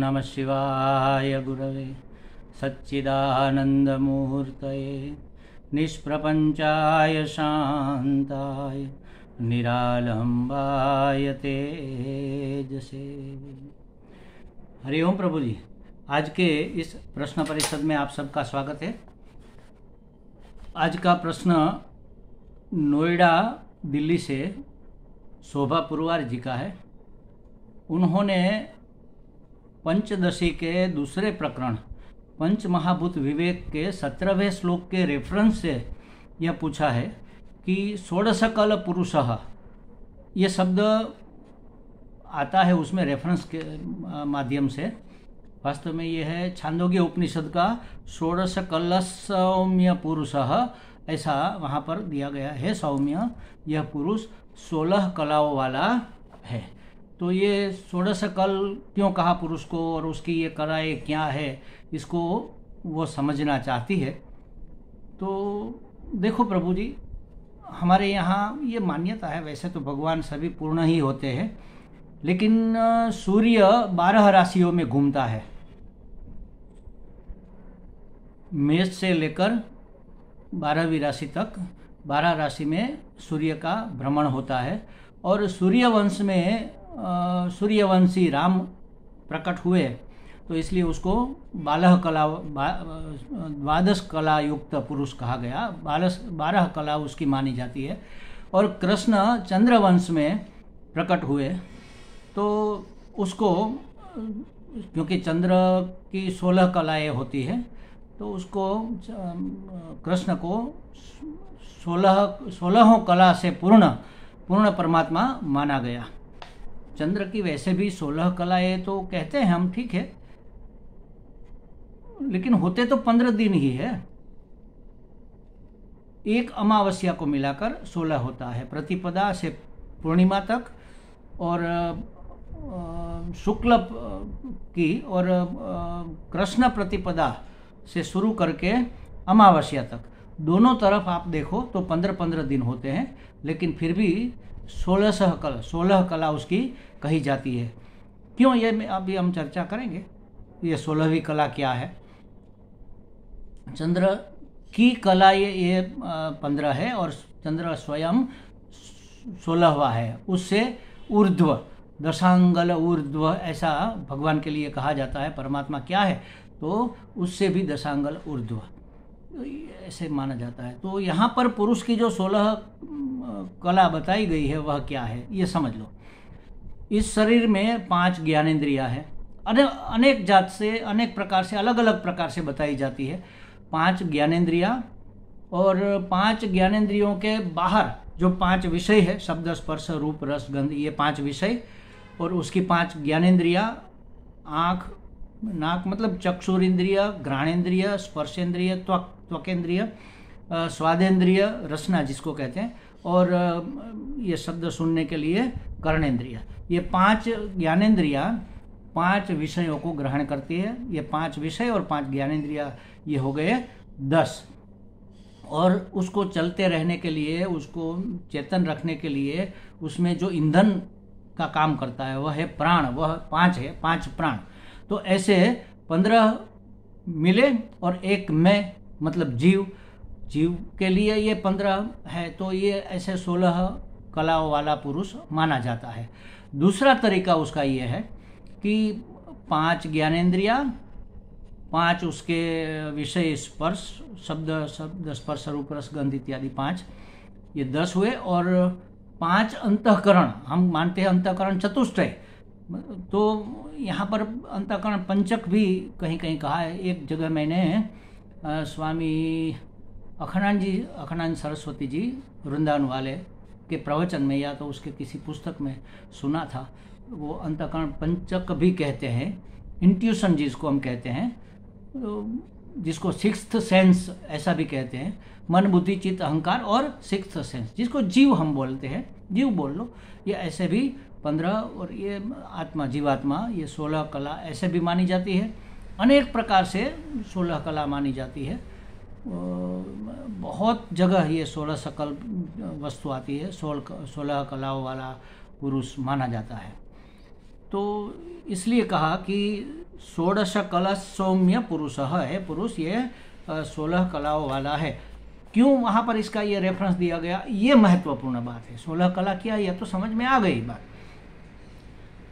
नमः शिवाय गुरवे सच्चिदानन्दमूर्तये निष्प्रपञ्चाय शान्ताय निरालम्बाय तेजसे। हरिओम प्रभु जी, आज के इस प्रश्न परिषद में आप सबका स्वागत है। आज का प्रश्न नोएडा दिल्ली से शोभा पुरवार जी का है। उन्होंने पंचदशी के दूसरे प्रकरण पंच महाभूत विवेक के 17वें श्लोक के रेफरेंस से यह पूछा है कि षोडशकल पुरुषः, ये शब्द आता है उसमें रेफरेंस के माध्यम से। वास्तव में यह है छांदोग्य उपनिषद का षोडशकल सौम्य पुरुषः, ऐसा वहाँ पर दिया गया है। सौम्य, यह पुरुष 16 कलाओं वाला है। तो ये षोडश कल क्यों कहा पुरुष को और उसकी ये कलाएँ क्या है, इसको वो समझना चाहती है। तो देखो प्रभु जी, हमारे यहाँ ये मान्यता है, वैसे तो भगवान सभी पूर्ण ही होते हैं, लेकिन सूर्य 12 राशियों में घूमता है। मेष से लेकर 12वीं राशि तक 12 राशि में सूर्य का भ्रमण होता है। और सूर्यवंश में सूर्यवंशी राम प्रकट हुए, तो इसलिए उसको 12 कला युक्त पुरुष कहा गया। 12 कला उसकी मानी जाती है। और कृष्ण चंद्रवंश में प्रकट हुए, तो उसको, क्योंकि चंद्र की 16 कलाएँ होती है, तो उसको कृष्ण को 16 कला से पूर्ण परमात्मा माना गया। चंद्र की वैसे भी 16 कलाएँ तो कहते हैं हम, ठीक है, लेकिन होते तो 15 दिन ही है। एक अमावस्या को मिलाकर 16 होता है। प्रतिपदा से पूर्णिमा तक, और शुक्ल की और कृष्ण प्रतिपदा से शुरू करके अमावस्या तक, दोनों तरफ आप देखो तो 15-15 दिन होते हैं, लेकिन फिर भी 16 कला उसकी कही जाती है। क्यों, ये अभी हम चर्चा करेंगे। ये 16वीं कला क्या है। चंद्र की कला ये 15 है, और चंद्र स्वयं 16वां है। उससे ऊर्ध्व, दशांगल ऊर्ध्व, ऐसा भगवान के लिए कहा जाता है। परमात्मा क्या है, तो उससे भी दशांगल ऊर्ध्व, ऐसे माना जाता है। तो यहाँ पर पुरुष की जो 16 कला बताई गई है वह क्या है, ये समझ लो। इस शरीर में 5 ज्ञानेंद्रियाँ हैं। अनेक जात से, अनेक प्रकार से, अलग अलग प्रकार से बताई जाती है 5 ज्ञानेंद्रियाँ। और 5 ज्ञानेंद्रियों के बाहर जो 5 विषय है, शब्द स्पर्श रूप रस गंध, ये 5 विषय, और उसकी 5 ज्ञानेंद्रियाँ, आँख नाक मतलब चक्षुरेंद्रिय, घ्राणेंद्रिय, स्पर्शेंद्रिय, त्वकेंद्रिय, स्वादेंद्रिय, रसना जिसको कहते हैं, और ये शब्द सुनने के लिए कर्णेंद्रिय। ये 5 ज्ञानेंद्रियाँ 5 विषयों को ग्रहण करती है। ये 5 विषय और 5 ज्ञानेंद्रियाँ, ये हो गए 10। और उसको चलते रहने के लिए, उसको चेतन रखने के लिए, उसमें जो ईंधन का काम करता है वह है प्राण, वह 5 है, 5 प्राण। तो ऐसे 15 मिले और एक मैं, मतलब जीव के लिए ये 15 है। तो ये ऐसे 16 कलाओं वाला पुरुष माना जाता है। दूसरा तरीका उसका ये है कि 5 ज्ञानेंद्रियाँ, 5 उसके विषय स्पर्श, शब्द स्पर्श रूप रस गंध इत्यादि 5, ये 10 हुए। और 5 अंतःकरण, हम मानते हैं अंतःकरण चतुष्टय, तो यहाँ पर अंतःकरण पंचक भी कहीं कहीं कहा है। एक जगह मैंने स्वामी अखंडानंद सरस्वती जी वृंदावन वाले के प्रवचन में, या तो उसके किसी पुस्तक में सुना था, वो अंतःकरण पंचक भी कहते हैं। इंट्यूशन जिसको हम कहते हैं, जिसको 6th सेंस ऐसा भी कहते हैं। मन बुद्धि चित्त अहंकार और 6th सेंस, जिसको जीव हम बोलते हैं, जीव बोल लो। ये ऐसे भी 15, और ये आत्मा, जीवात्मा, ये 16 कला ऐसे भी मानी जाती है। अनेक प्रकार से 16 कला मानी जाती है। बहुत जगह ये 16 सकल वस्तु आती है, 16 कलाओं वाला पुरुष माना जाता है। तो इसलिए कहा कि षोडश कला सौम्य पुरुष है, पुरुष ये 16 कलाओं वाला है। क्यों वहाँ पर इसका ये रेफरेंस दिया गया, ये महत्वपूर्ण बात है। 16 कला क्या, यह तो समझ में आ गई बात।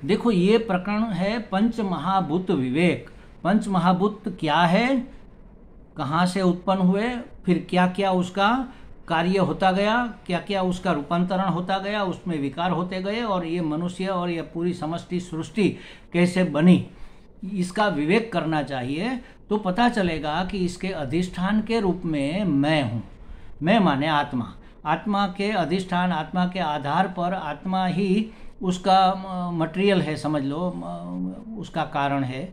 देखो ये प्रकरण है पंच महाभूत विवेक। पंच महाभूत क्या है, कहाँ से उत्पन्न हुए, फिर क्या क्या उसका कार्य होता गया, क्या क्या उसका रूपांतरण होता गया, उसमें विकार होते गए, और ये मनुष्य और ये पूरी समष्टि सृष्टि कैसे बनी, इसका विवेक करना चाहिए। तो पता चलेगा कि इसके अधिष्ठान के रूप में मैं हूँ। मैं माने आत्मा, आत्मा के अधिष्ठान, आत्मा के आधार पर आत्मा ही उसका मटेरियल है, समझ लो, उसका कारण है।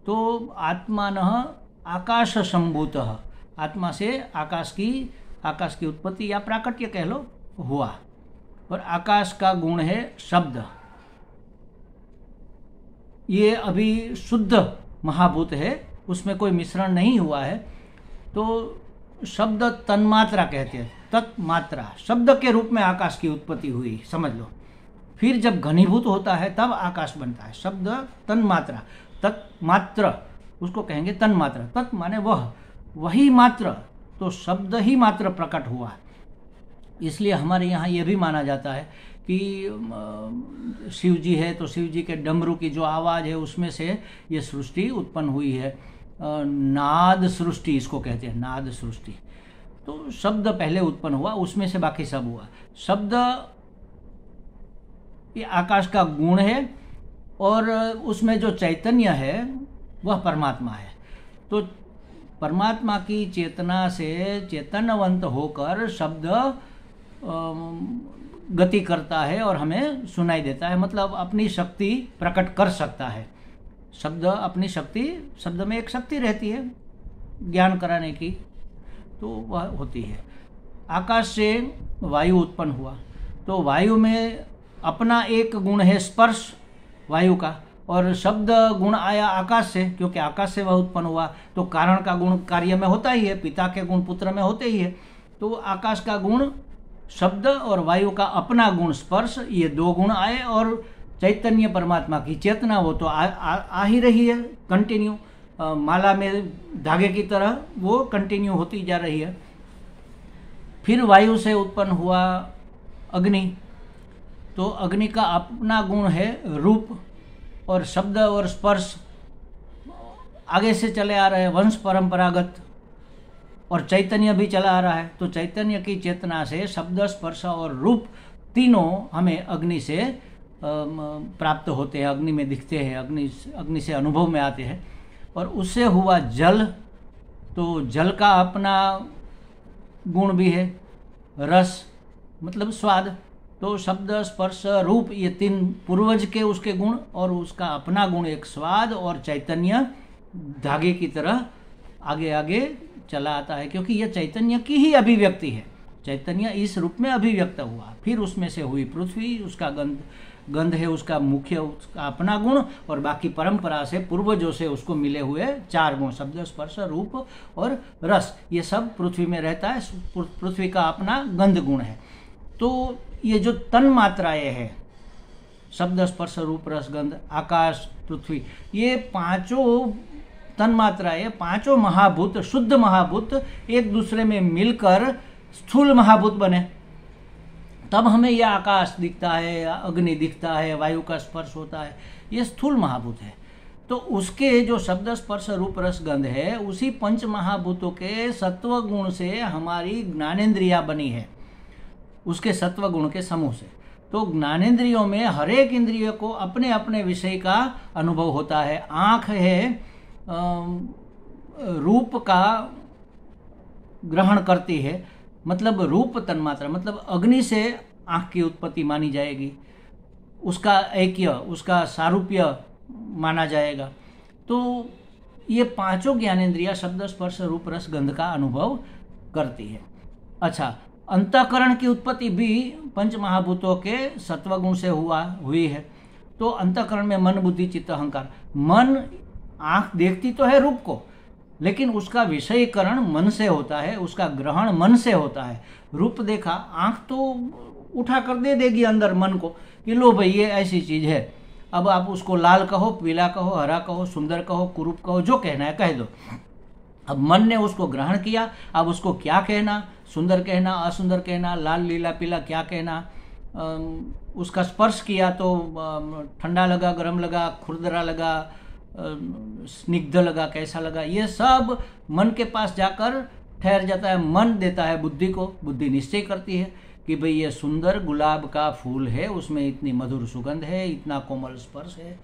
तो आत्मानः आकाश संभूतः, आत्मा से आकाश की उत्पत्ति या प्राकट्य कह लो हुआ। और आकाश का गुण है शब्द। ये अभी शुद्ध महाभूत है, उसमें कोई मिश्रण नहीं हुआ है। तो शब्द तन्मात्रा कहते हैं, तत्मात्रा, शब्द के रूप में आकाश की उत्पत्ति हुई, समझ लो। फिर जब घनीभूत होता है तब आकाश बनता है। शब्द तन्मात्रा, तत्मात्र उसको कहेंगे तन्मात्रा। तत् माने वह, वही मात्र, तो शब्द ही मात्र प्रकट हुआ। इसलिए हमारे यहाँ यह भी माना जाता है कि शिव जी है तो शिव जी के डमरू की जो आवाज़ है उसमें से ये सृष्टि उत्पन्न हुई है। नाद सृष्टि इसको कहते हैं, नाद सृष्टि। तो शब्द पहले उत्पन्न हुआ, उसमें से बाकी सब हुआ। शब्द ये आकाश का गुण है, और उसमें जो चैतन्य है वह परमात्मा है। तो परमात्मा की चेतना से चेतनवंत होकर शब्द गति करता है और हमें सुनाई देता है, मतलब अपनी शक्ति प्रकट कर सकता है। शब्द अपनी शक्ति, शब्द में एक शक्ति रहती है ज्ञान कराने की, तो वह होती है। आकाश से वायु उत्पन्न हुआ, तो वायु में अपना एक गुण है स्पर्श वायु का, और शब्द गुण आया आकाश से, क्योंकि आकाश से वह उत्पन्न हुआ। तो कारण का गुण कार्य में होता ही है, पिता के गुण पुत्र में होते ही है। तो आकाश का गुण शब्द और वायु का अपना गुण स्पर्श, ये दो गुण आए, और चैतन्य परमात्मा की चेतना वो तो आ ही रही है कंटिन्यू, माला में धागे की तरह वो कंटिन्यू होती जा रही है। फिर वायु से उत्पन्न हुआ अग्नि, तो अग्नि का अपना गुण है रूप, और शब्द और स्पर्श आगे से चले आ रहे हैं, वंश परंपरागत, और चैतन्य भी चला आ रहा है। तो चैतन्य की चेतना से शब्द स्पर्श और रूप तीनों हमें अग्नि से प्राप्त होते हैं, अग्नि में दिखते हैं, अग्नि से अनुभव में आते हैं। और उससे हुआ जल, तो जल का अपना गुण भी है, रस मतलब स्वाद। तो शब्द स्पर्श रूप ये तीन पूर्वज के उसके गुण, और उसका अपना गुण एक स्वाद, और चैतन्य धागे की तरह आगे आगे चला आता है, क्योंकि यह चैतन्य की ही अभिव्यक्ति है। चैतन्य इस रूप में अभिव्यक्त हुआ, फिर उसमें से हुई पृथ्वी, उसका गंध है उसका मुख्य, उसका अपना गुण, और बाकी परंपरा से पूर्वजों से उसको मिले हुए चार गुण, शब्द स्पर्श रूप और रस, ये सब पृथ्वी में रहता है। पृथ्वी का अपना गंध गुण है। तो ये जो तन मात्राएँ हैं, शब्द स्पर्श रूप रस गंध, आकाश, पृथ्वी, ये पांचों तन मात्राएँ, पांचों महाभूत, शुद्ध महाभूत एक दूसरे में मिलकर स्थूल महाभूत बने, तब हमें यह आकाश दिखता है, अग्नि दिखता है, वायु का स्पर्श होता है, ये स्थूल महाभूत है। तो उसके जो शब्द स्पर्श रूप रस गंध है, उसी पंच महाभूतों के सत्व गुण से हमारी ज्ञानेंद्रिया बनी है, उसके सत्व गुण के समूह से। तो ज्ञानेंद्रियों में हर एक इंद्रिय को अपने अपने विषय का अनुभव होता है। आँख है रूप का ग्रहण करती है, मतलब रूप तन्मात्रा, मतलब अग्नि से आँख की उत्पत्ति मानी जाएगी, उसका ऐक्य, उसका सारूप्य माना जाएगा। तो ये पांचों ज्ञानेंद्रियां शब्द स्पर्श रूप रस गंध का अनुभव करती है। अच्छा, अंतःकरण की उत्पत्ति भी पंच महाभूतों के सत्वगुण से हुई है। तो अंतःकरण में मन बुद्धि चित्त अहंकार। मन, आँख देखती तो है रूप को, लेकिन उसका विषयीकरण मन से होता है, उसका ग्रहण मन से होता है। रूप देखा, आँख तो उठा कर दे देगी अंदर मन को कि लो भाई ये ऐसी चीज़ है, अब आप उसको लाल कहो, पीला कहो, हरा कहो, सुंदर कहो, कुरूप कहो, जो कहना है कह दो। अब मन ने उसको ग्रहण किया, अब उसको क्या कहना, सुंदर कहना, असुंदर कहना, लाल, लीला, पीला क्या कहना। उसका स्पर्श किया तो ठंडा लगा, गर्म लगा, खुरदरा लगा, स्निग्ध लगा, कैसा लगा, ये सब मन के पास जाकर ठहर जाता है। मन देता है बुद्धि को, बुद्धि निश्चय करती है कि भाई ये सुंदर गुलाब का फूल है, उसमें इतनी मधुर सुगंध है, इतना कोमल स्पर्श है।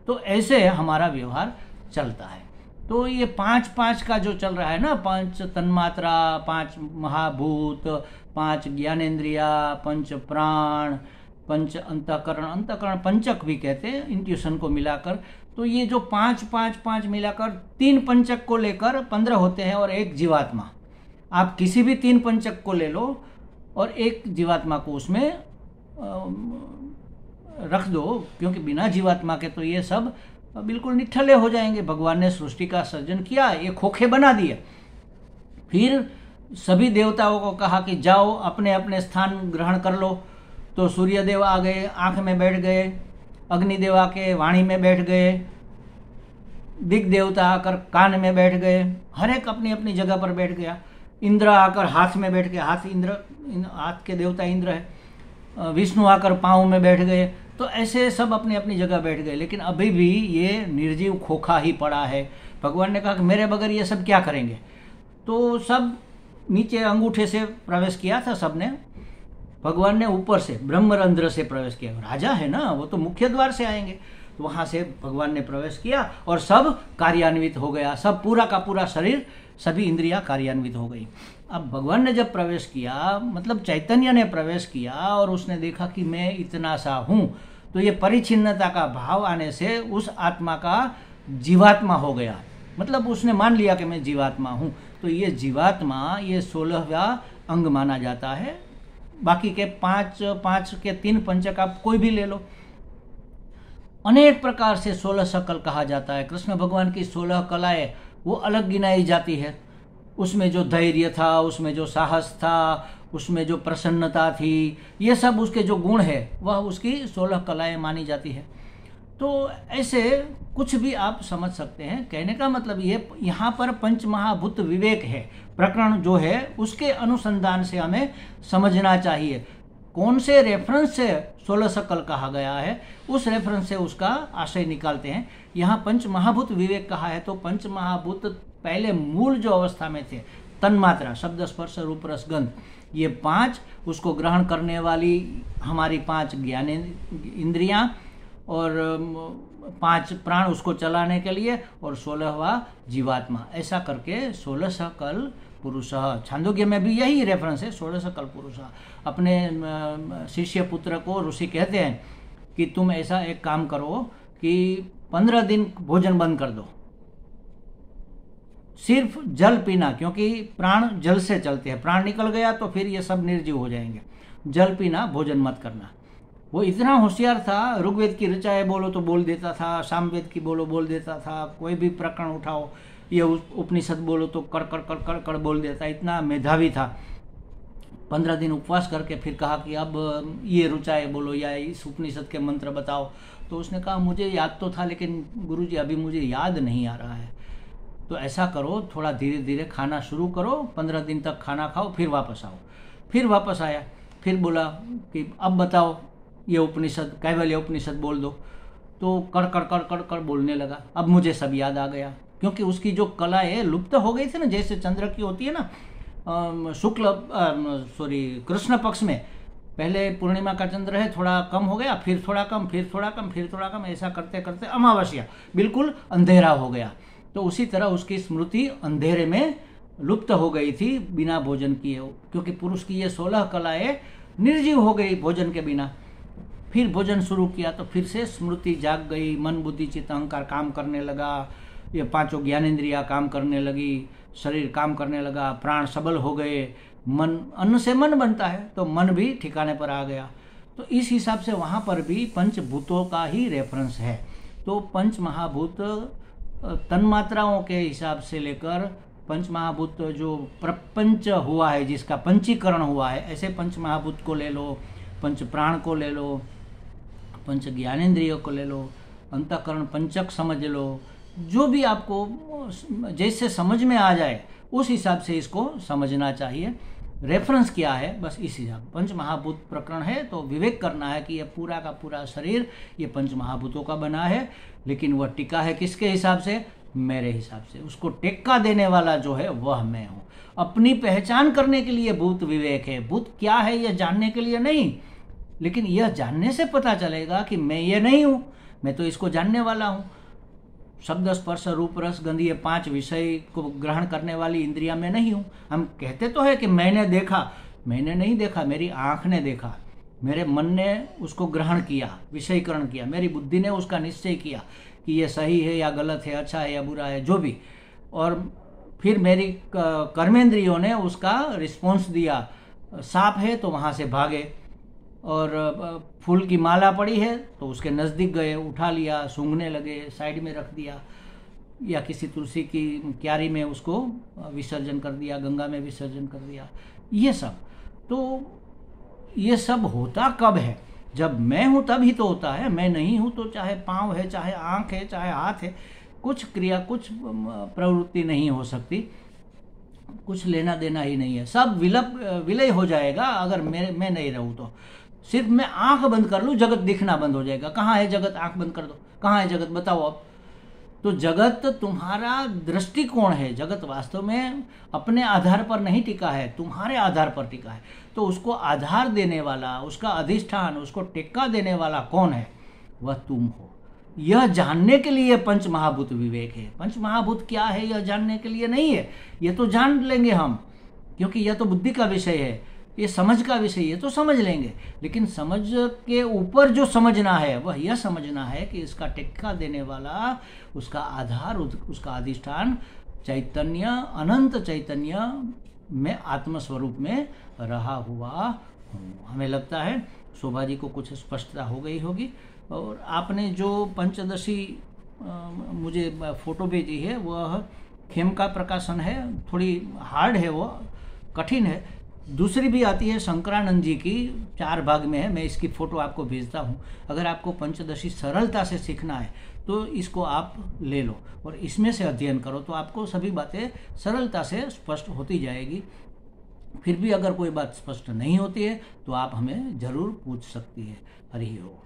तो ऐसे हमारा व्यवहार चलता है। तो ये 5 का जो चल रहा है ना, 5 तन्मात्रा, 5 महाभूत, 5 ज्ञानेन्द्रिया, 5 प्राण, 5 अंतःकरण, अंतःकरण पंचक भी कहते हैं इंट्यूशन को मिलाकर। तो ये जो 5 मिलाकर 3 पंचक को लेकर 15 होते हैं और एक जीवात्मा। आप किसी भी 3 पंचक को ले लो और एक जीवात्मा को उसमें रख दो, क्योंकि बिना जीवात्मा के तो ये सब बिल्कुल निठल्ले हो जाएंगे। भगवान ने सृष्टि का सर्जन किया, ये खोखे बना दिए। फिर सभी देवताओं को कहा कि जाओ अपने अपने स्थान ग्रहण कर लो। तो सूर्यदेव आ गए, आंख में बैठ गए, अग्निदेव आके वाणी में बैठ गए, दिग देवता आकर कान में बैठ गए, हर एक अपनी अपनी जगह पर बैठ गया। इंद्र आकर हाथ में बैठ गया, हाथ के देवता इंद्र है। विष्णु आकर पाँव में बैठ गए। तो ऐसे सब अपनी अपनी जगह बैठ गए, लेकिन अभी भी ये निर्जीव खोखा ही पड़ा है। भगवान ने कहा कि मेरे बगैर ये सब क्या करेंगे। तो सब नीचे अंगूठे से प्रवेश किया था सबने। भगवान ने ऊपर से ब्रह्मरंध्र से प्रवेश किया। राजा है ना, वो तो मुख्य द्वार से आएंगे। तो वहाँ से भगवान ने प्रवेश किया और सब कार्यान्वित हो गया। सब पूरा का पूरा शरीर, सभी इंद्रियां कार्यान्वित हो गई। अब भगवान ने जब प्रवेश किया, मतलब चैतन्य ने प्रवेश किया और उसने देखा कि मैं इतना सा हूँ, तो ये परिच्छिन्नता का भाव आने से उस आत्मा का जीवात्मा हो गया। मतलब उसने मान लिया कि मैं जीवात्मा हूँ। तो ये जीवात्मा ये 16वां अंग माना जाता है। बाकी के 5 के 3 पंचक आप कोई भी ले लो। अनेक प्रकार से 16 सकल कहा जाता है। कृष्ण भगवान की 16 कलाएं वो अलग गिनाई जाती है। उसमें जो धैर्य था, उसमें जो साहस था, उसमें जो प्रसन्नता थी, ये सब उसके जो गुण है वह उसकी 16 कलाएं मानी जाती है। तो ऐसे कुछ भी आप समझ सकते हैं। कहने का मतलब ये यहाँ पर पंच महाभूत विवेक है, प्रकरण जो है उसके अनुसंधान से हमें समझना चाहिए। कौन से रेफरेंस से 16 सकल कहा गया है, उस रेफरेंस से उसका आशय निकालते हैं। यहाँ पंच महाभूत विवेक कहा है, तो पंच महाभूत पहले मूल जो अवस्था में थे, तन्मात्रा, शब्द, स्पर्श, रूप, रस, गंध, ये 5 उसको ग्रहण करने वाली हमारी 5 ज्ञान इंद्रियां और 5 प्राण उसको चलाने के लिए, और 16वां जीवात्मा। ऐसा करके 16 सकल पुरुष। छांदोग्य में भी यही रेफरेंस है, 16 सकल पुरुष। अपने शिष्य पुत्र को ऋषि कहते हैं कि तुम ऐसा एक काम करो कि 15 दिन भोजन बंद कर दो, सिर्फ जल पीना, क्योंकि प्राण जल से चलते हैं। प्राण निकल गया तो फिर ये सब निर्जीव हो जाएंगे। जल पीना, भोजन मत करना। वो इतना होशियार था, ऋग्वेद की ऋचाएं बोलो तो बोल देता था, सामवेद की बोल देता था, कोई भी प्रकरण उठाओ, ये उपनिषद बोलो तो कड़ कड़ कड़ कड़ कड़ बोल देता, इतना मेधावी था। 15 दिन उपवास करके फिर कहा कि अब ये ऋचाएं बोलो या इस उपनिषद के मंत्र बताओ। तो उसने कहा मुझे याद तो था, लेकिन गुरुजी अभी मुझे याद नहीं आ रहा है। तो ऐसा करो, थोड़ा धीरे धीरे खाना शुरू करो, 15 दिन तक खाना खाओ, फिर वापस आओ। फिर वापस आया, फिर बोला कि अब बताओ ये उपनिषद, कैवल्य उपनिषद बोल दो। तो कड़ कड़ कड़ कड़ कड़ बोलने लगा। अब मुझे सब याद आ गया, क्योंकि उसकी जो कला है लुप्त हो गई थी ना, जैसे चंद्र की होती है ना, कृष्ण पक्ष में पहले पूर्णिमा का चंद्र है, थोड़ा कम हो गया, फिर थोड़ा कम, फिर थोड़ा कम, फिर थोड़ा कम, ऐसा करते करते अमावस्या बिल्कुल अंधेरा हो गया। तो उसी तरह उसकी स्मृति अंधेरे में लुप्त हो गई थी बिना भोजन किए, क्योंकि पुरुष की ये 16 कलाएं निर्जीव हो गई भोजन के बिना। फिर भोजन शुरू किया तो फिर से स्मृति जाग गई, मन बुद्धि चित्त अहंकार काम करने लगा, ये 5 ज्ञानेंद्रियां काम करने लगी, शरीर काम करने लगा, प्राण सबल हो गए। मन, अन्न से मन बनता है, तो मन भी ठिकाने पर आ गया। तो इस हिसाब से वहाँ पर भी पंचभूतों का ही रेफरेंस है। तो पंच महाभूत तन्मात्राओं के हिसाब से लेकर पंच महाभूत जो प्रपंच हुआ है, जिसका पंचीकरण हुआ है, ऐसे पंच महाभूत को ले लो, पंच प्राण को ले लो, पंच ज्ञानेंद्रियों को ले लो, अंतःकरण पंचक समझ लो, जो भी आपको जैसे समझ में आ जाए उस हिसाब से इसको समझना चाहिए। रेफरेंस क्या है, बस इस हिसाब। पंच महाभूत प्रकरण है तो विवेक करना है कि यह पूरा का पूरा शरीर ये पंच महाभूतों का बना है, लेकिन वह टिका है किसके हिसाब से? मेरे हिसाब से। उसको टेक्का देने वाला जो है वह मैं हूँ। अपनी पहचान करने के लिए भूत विवेक है। भूत क्या है यह जानने के लिए नहीं, लेकिन यह जानने से पता चलेगा कि मैं ये नहीं हूँ, मैं तो इसको जानने वाला हूँ। शब्द स्पर्श रूप रस गंध ये 5 विषय को ग्रहण करने वाली इंद्रियां मैं नहीं हूँ। हम कहते तो है कि मैंने देखा, मैंने नहीं देखा, मेरी आँख ने देखा, मेरे मन ने उसको ग्रहण किया, विषयीकरण किया, मेरी बुद्धि ने उसका निश्चय किया कि ये सही है या गलत है, अच्छा है या बुरा है, जो भी। और फिर मेरी कर्मेंद्रियों ने उसका रिस्पॉन्स दिया। सांप है तो वहाँ से भागे, और फूल की माला पड़ी है तो उसके नज़दीक गए, उठा लिया, सूंघने लगे, साइड में रख दिया, या किसी तुलसी की क्यारी में उसको विसर्जन कर दिया, गंगा में विसर्जन कर दिया। ये सब तो ये सब होता कब है? जब मैं हूँ तब ही तो होता है। मैं नहीं हूँ तो चाहे पाँव है, चाहे आँख है, चाहे हाथ है, कुछ क्रिया, कुछ प्रवृत्ति नहीं हो सकती, कुछ लेना देना ही नहीं है। सब विलय हो जाएगा अगर मैं नहीं रहूँ तो। सिर्फ मैं आंख बंद कर लूँ, जगत दिखना बंद हो जाएगा। कहाँ है जगत? आंख बंद कर दो, कहाँ है जगत बताओ अब। तो जगत तुम्हारा दृष्टिकोण है। जगत वास्तव में अपने आधार पर नहीं टिका है, तुम्हारे आधार पर टिका है। तो उसको आधार देने वाला, उसका अधिष्ठान, उसको टेक्का देने वाला कौन है? वह तुम हो। यह जानने के लिए पंच महाभूत विवेक है। पंच महाभूत क्या है यह जानने के लिए नहीं है, ये तो जान लेंगे हम, क्योंकि यह तो बुद्धि का विषय है, ये समझ का विषय, ये तो समझ लेंगे। लेकिन समझ के ऊपर जो समझना है वह यह समझना है कि इसका टेक्का देने वाला, उसका आधार, उसका अधिष्ठान चैतन्य, अनंत चैतन्य में आत्मस्वरूप में रहा हुआ हूँ। हमें लगता है शोभा जी को कुछ स्पष्टता हो गई होगी। और आपने जो पंचदशी मुझे फोटो भेजी है वह खेम का प्रकाशन है, थोड़ी हार्ड है, वो कठिन है। दूसरी भी आती है शंकरानंद जी की, 4 भाग में है, मैं इसकी फ़ोटो आपको भेजता हूँ। अगर आपको पंचदशी सरलता से सीखना है तो इसको आप ले लो और इसमें से अध्ययन करो, तो आपको सभी बातें सरलता से स्पष्ट होती जाएगी। फिर भी अगर कोई बात स्पष्ट नहीं होती है तो आप हमें ज़रूर पूछ सकती है। हरि ओम।